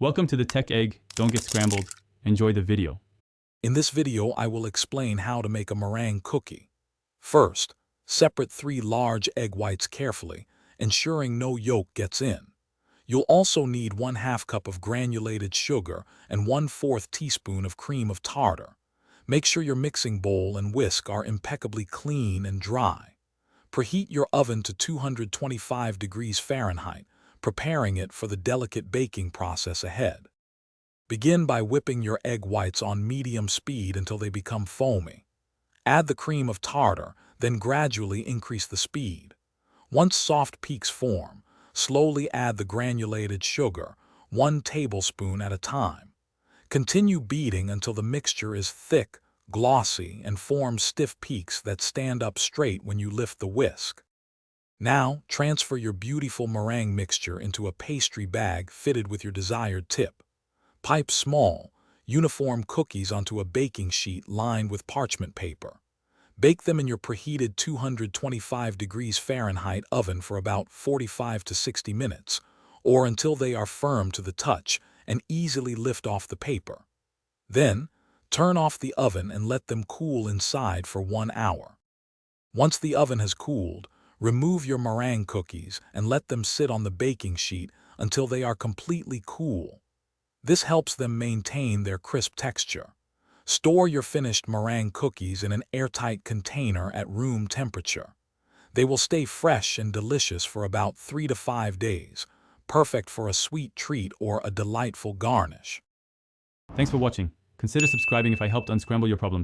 Welcome to the Tech Egg. Don't get scrambled. Enjoy the video. In this video, I will explain how to make a meringue cookie. First, separate 3 large egg whites carefully, ensuring no yolk gets in. You'll also need 1/2 cup of granulated sugar and 1/4 teaspoon of cream of tartar. Make sure your mixing bowl and whisk are impeccably clean and dry. Preheat your oven to 225 degrees Fahrenheit, preparing it for the delicate baking process ahead. Begin by whipping your egg whites on medium speed until they become foamy. Add the cream of tartar, then gradually increase the speed. Once soft peaks form, slowly add the granulated sugar, 1 tablespoon at a time. Continue beating until the mixture is thick, glossy, and forms stiff peaks that stand up straight when you lift the whisk. Now, transfer your beautiful meringue mixture into a pastry bag fitted with your desired tip. Pipe small, uniform cookies onto a baking sheet lined with parchment paper. Bake them in your preheated 225 degrees Fahrenheit oven for about 45 to 60 minutes, or until they are firm to the touch and easily lift off the paper. Then, turn off the oven and let them cool inside for 1 hour. Once the oven has cooled, remove your meringue cookies and let them sit on the baking sheet until they are completely cool. This helps them maintain their crisp texture. Store your finished meringue cookies in an airtight container at room temperature. They will stay fresh and delicious for about 3 to 5 days, perfect for a sweet treat or a delightful garnish. Thanks for watching. Consider subscribing if I helped unscramble your problems.